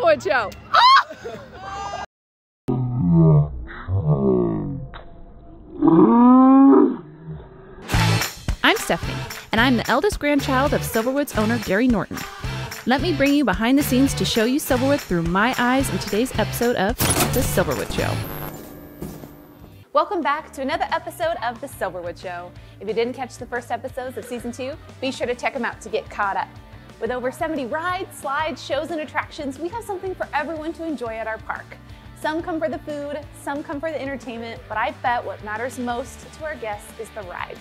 Silverwood Show. I'm Stephanie, and I'm the eldest grandchild of Silverwood's owner, Gary Norton. Let me bring you behind the scenes to show you Silverwood through my eyes in today's episode of The Silverwood Show. Welcome back to another episode of The Silverwood Show. If you didn't catch the first episodes of Season 2, be sure to check them out to get caught up. With over 70 rides, slides, shows, and attractions, we have something for everyone to enjoy at our park. Some come for the food, some come for the entertainment, but I bet what matters most to our guests is the rides.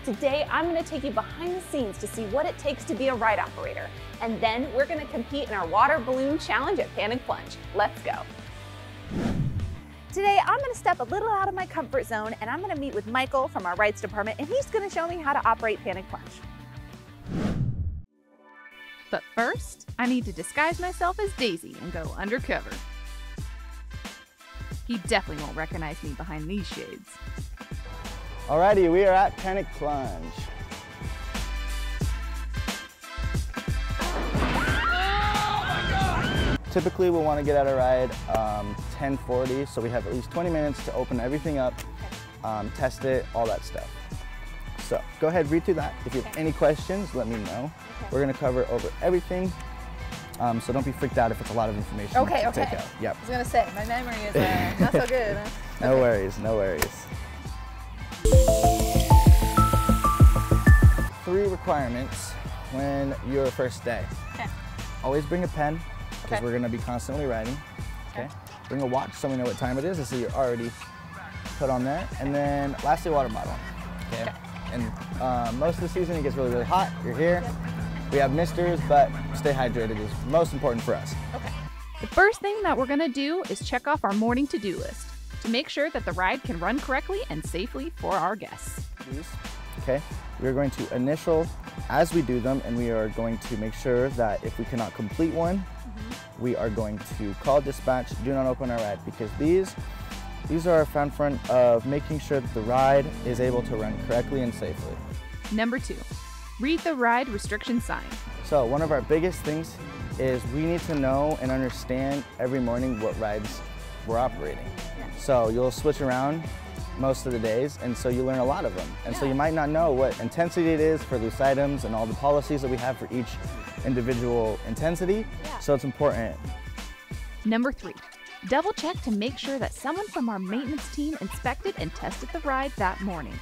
Today, I'm going to take you behind the scenes to see what it takes to be a ride operator. And then we're going to compete in our water balloon challenge at Panic Plunge. Let's go. Today, I'm going to step a little out of my comfort zone and I'm going to meet with Michael from our rides department, and he's going to show me how to operate Panic Plunge. But first, I need to disguise myself as Daisy and go undercover. He definitely won't recognize me behind these shades. Alrighty, we are at Panic Plunge. Typically, we'll want to get out a ride 10:40, so we have at least 20 minutes to open everything up, test it, all that stuff. So go ahead, read through that. If you have any questions, let me know. We're going to cover over everything, so don't be freaked out if it's a lot of information to take out. Yep. I was going to say, my memory is not so good. No worries, no worries. 3 requirements when your first day. Okay. Always bring a pen, because we're going to be constantly riding. Okay. Bring a watch so we know what time it is, so you're already put on there. And then lastly, water bottle. Okay. And most of the season it gets really, really hot. You're here. We have misters, but stay hydrated is most important for us. Okay. The first thing that we're going to do is check off our morning to-do list to make sure that the ride can run correctly and safely for our guests. Okay. We are going to initial as we do them, and we are going to make sure that if we cannot complete one, we are going to call dispatch, do not open our ride, because these are our front of making sure that the ride is able to run correctly and safely. Number 2, read the ride restriction sign. So one of our biggest things is we need to know and understand every morning what rides we're operating. So you'll switch around most of the days, and so you learn a lot of them. And so you might not know what intensity it is for loose items and all the policies that we have for each individual intensity, so it's important. Number 3, double check to make sure that someone from our maintenance team inspected and tested the ride that morning.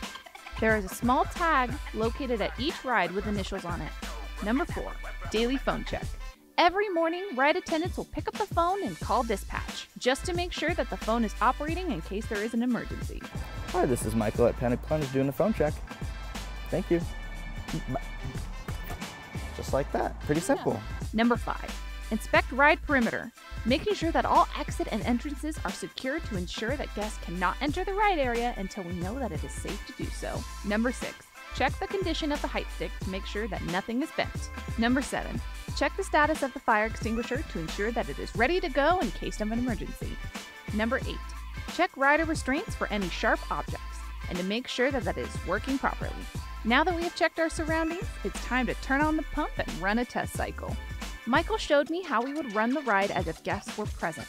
There is a small tag located at each ride with initials on it. Number 4, daily phone check. Every morning, ride attendants will pick up the phone and call dispatch, just to make sure that the phone is operating in case there is an emergency. Hi, this is Michael at Panic Plunge doing the phone check. Thank you. Just like that. Pretty simple. Number 5, inspect ride perimeter, making sure that all exit and entrances are secure to ensure that guests cannot enter the ride area until we know that it is safe to do so. Number 6, check the condition of the height stick to make sure that nothing is bent. Number 7, check the status of the fire extinguisher to ensure that it is ready to go in case of an emergency. Number 8, check rider restraints for any sharp objects and to make sure that it is working properly. Now that we have checked our surroundings, it's time to turn on the pump and run a test cycle. Michael showed me how we would run the ride as if guests were present.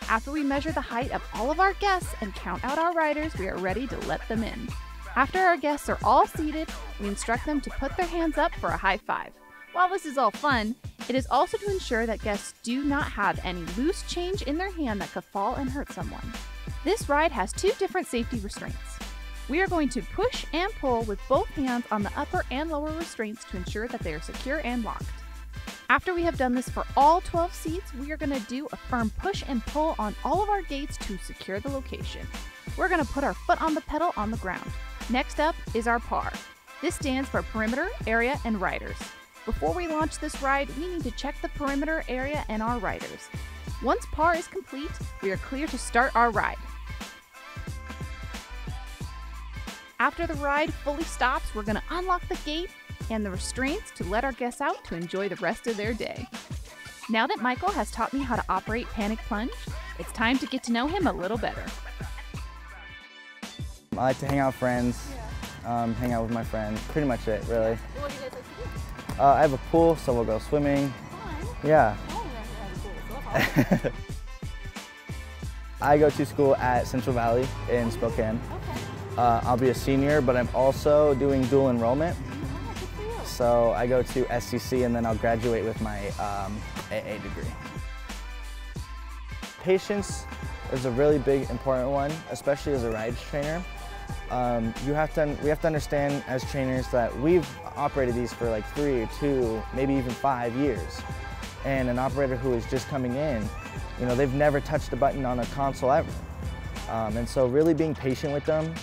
After we measure the height of all of our guests and count out our riders, we are ready to let them in. After our guests are all seated, we instruct them to put their hands up for a high five. While this is all fun, it is also to ensure that guests do not have any loose change in their hand that could fall and hurt someone. This ride has 2 different safety restraints. We are going to push and pull with both hands on the upper and lower restraints to ensure that they are secure and locked. After we have done this for all 12 seats, we are going to do a firm push and pull on all of our gates to secure the location. We're going to put our foot on the pedal on the ground. Next up is our PAR. This stands for perimeter, area, and riders. Before we launch this ride, we need to check the perimeter, area, and our riders. Once PAR is complete, we are clear to start our ride. After the ride fully stops, we're going to unlock the gate and the restraints to let our guests out to enjoy the rest of their day. Now that Michael has taught me how to operate Panic Plunge, it's time to get to know him a little better. I like to hang out with friends, hang out with my friends, pretty much it, really. What do you guys like to do? I have a pool, so we'll go swimming. Fun. Yeah. Oh, you actually have a pool, so that's I go to school at Central Valley in Spokane. Okay. I'll be a senior, but I'm also doing dual enrollment. So I go to SCC and then I'll graduate with my AA degree. Patience is a really big, important one, especially as a rides trainer. We have to understand as trainers that we've operated these for like 3 or 2, maybe even 5 years. And an operator who is just coming in, you know, they've never touched a button on a console ever. And so really being patient with them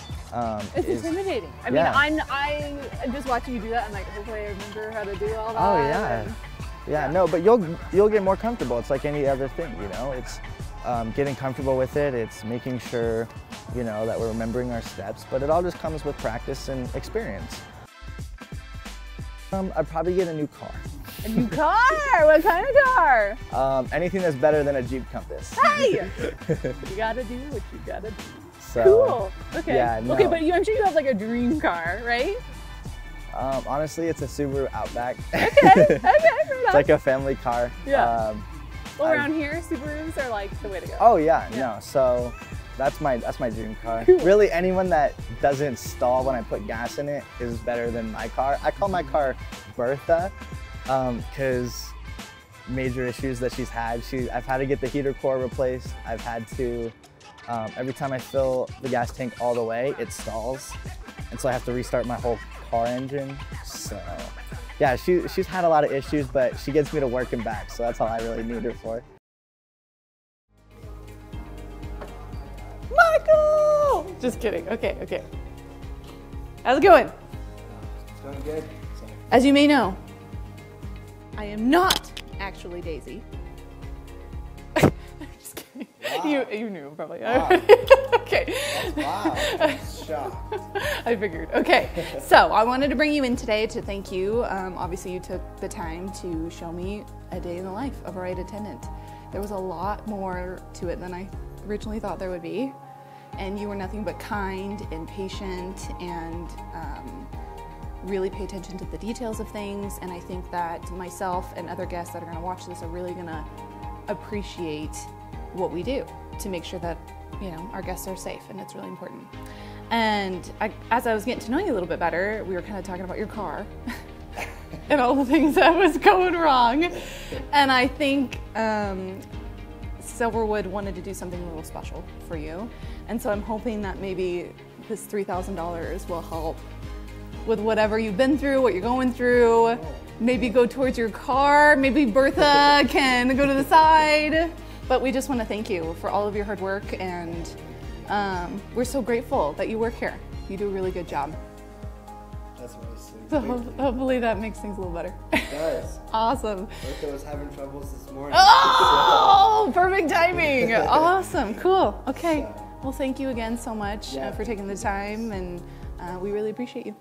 it's intimidating. I mean, I just watching you do that, I'm like, hopefully I remember how to do all that. Oh yeah. Yeah, no, but you'll get more comfortable. It's like any other thing, you know. It's getting comfortable with it. It's making sure, you know, that we're remembering our steps. But it all just comes with practice and experience. I'd probably get a new car. A new car? What kind of car? Anything that's better than a Jeep Compass. Hey! You gotta do what you gotta do. So, cool. Okay. Yeah, no. Okay, but I'm sure you have like a dream car, right? Honestly, it's a Subaru Outback. Okay. Okay. It's like a family car. Yeah. Well, around here, Subarus are like the way to go. Oh yeah, no. So that's my dream car. Cool. Really, anyone that doesn't stall when I put gas in it is better than my car. I call my car Bertha because major issues that she's had. I've had to get the heater core replaced. I've had to every time I fill the gas tank all the way, it stalls, and so I have to restart my whole car engine. So yeah, she's had a lot of issues, but she gets me to work and back, so that's all I really need her for. Michael! Just kidding. Okay, okay. How's it going? It's going good. As you may know, I am not actually Daisy. Just kidding. Wow. You knew probably. Wow. Okay. Wow. I'm shocked. I figured. Okay. So I wanted to bring you in today to thank you. Obviously, you took the time to show me a day in the life of a ride attendant. There was a lot more to it than I originally thought there would be. And you were nothing but kind and patient and really pay attention to the details of things. And I think that myself and other guests that are going to watch this are really going to appreciate what we do to make sure that, you know, our guests are safe, and it's really important. And as I was getting to know you a little bit better, we were kind of talking about your car and all the things that was going wrong. And I think Silverwood wanted to do something a little special for you. And so I'm hoping that maybe this $3,000 will help with whatever you've been through, what you're going through, maybe go towards your car, maybe Bertha can go to the side. But we just want to thank you for all of your hard work, and we're so grateful that you work here. You do a really good job. That's really sweet. So hopefully that makes things a little better. It does. Awesome. Bertha was having troubles this morning. Oh, perfect timing. Awesome, cool. Okay, well thank you again so much for taking the time, and we really appreciate you.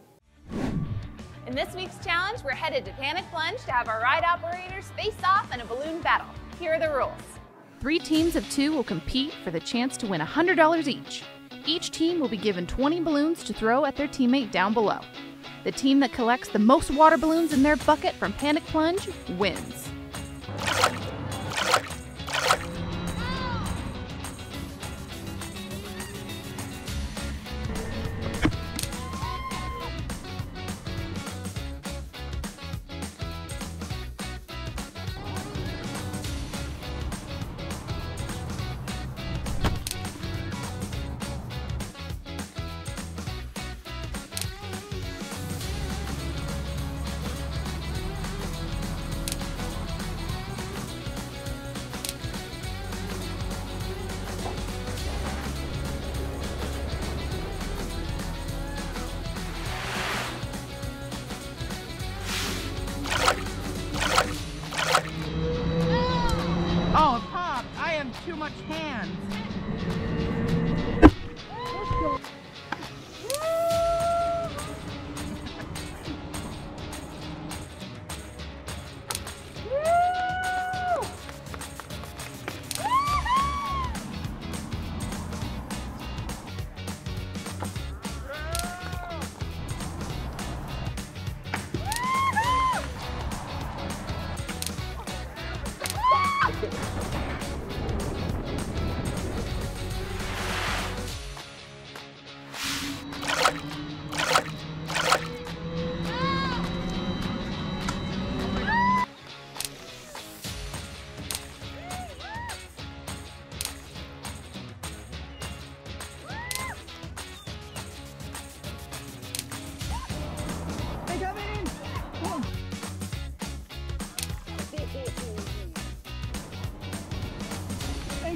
In this week's challenge, we're headed to Panic Plunge to have our ride operators face off in a balloon battle. Here are the rules. 3 teams of 2 will compete for the chance to win $100 each. Each team will be given 20 balloons to throw at their teammate down below. The team that collects the most water balloons in their bucket from Panic Plunge wins. Oh, Pop, I have too much hands.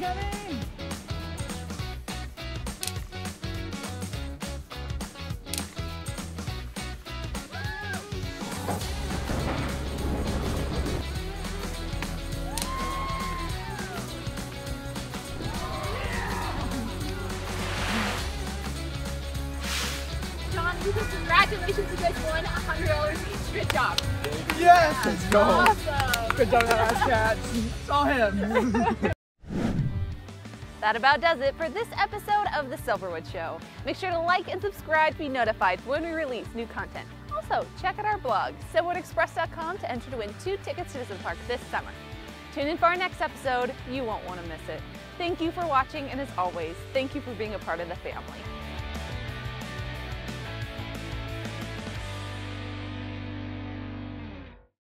coming! John, congratulations, you guys won $100 each. Good job. Yes! Let's go! Awesome. Good job, that ass cat. Saw him. That about does it for this episode of The Silverwood Show. Make sure to like and subscribe to be notified when we release new content. Also, check out our blog, silverwoodexpress.com, to enter to win 2 tickets to Disney Park this summer. Tune in for our next episode. You won't want to miss it. Thank you for watching, and as always, thank you for being a part of the family.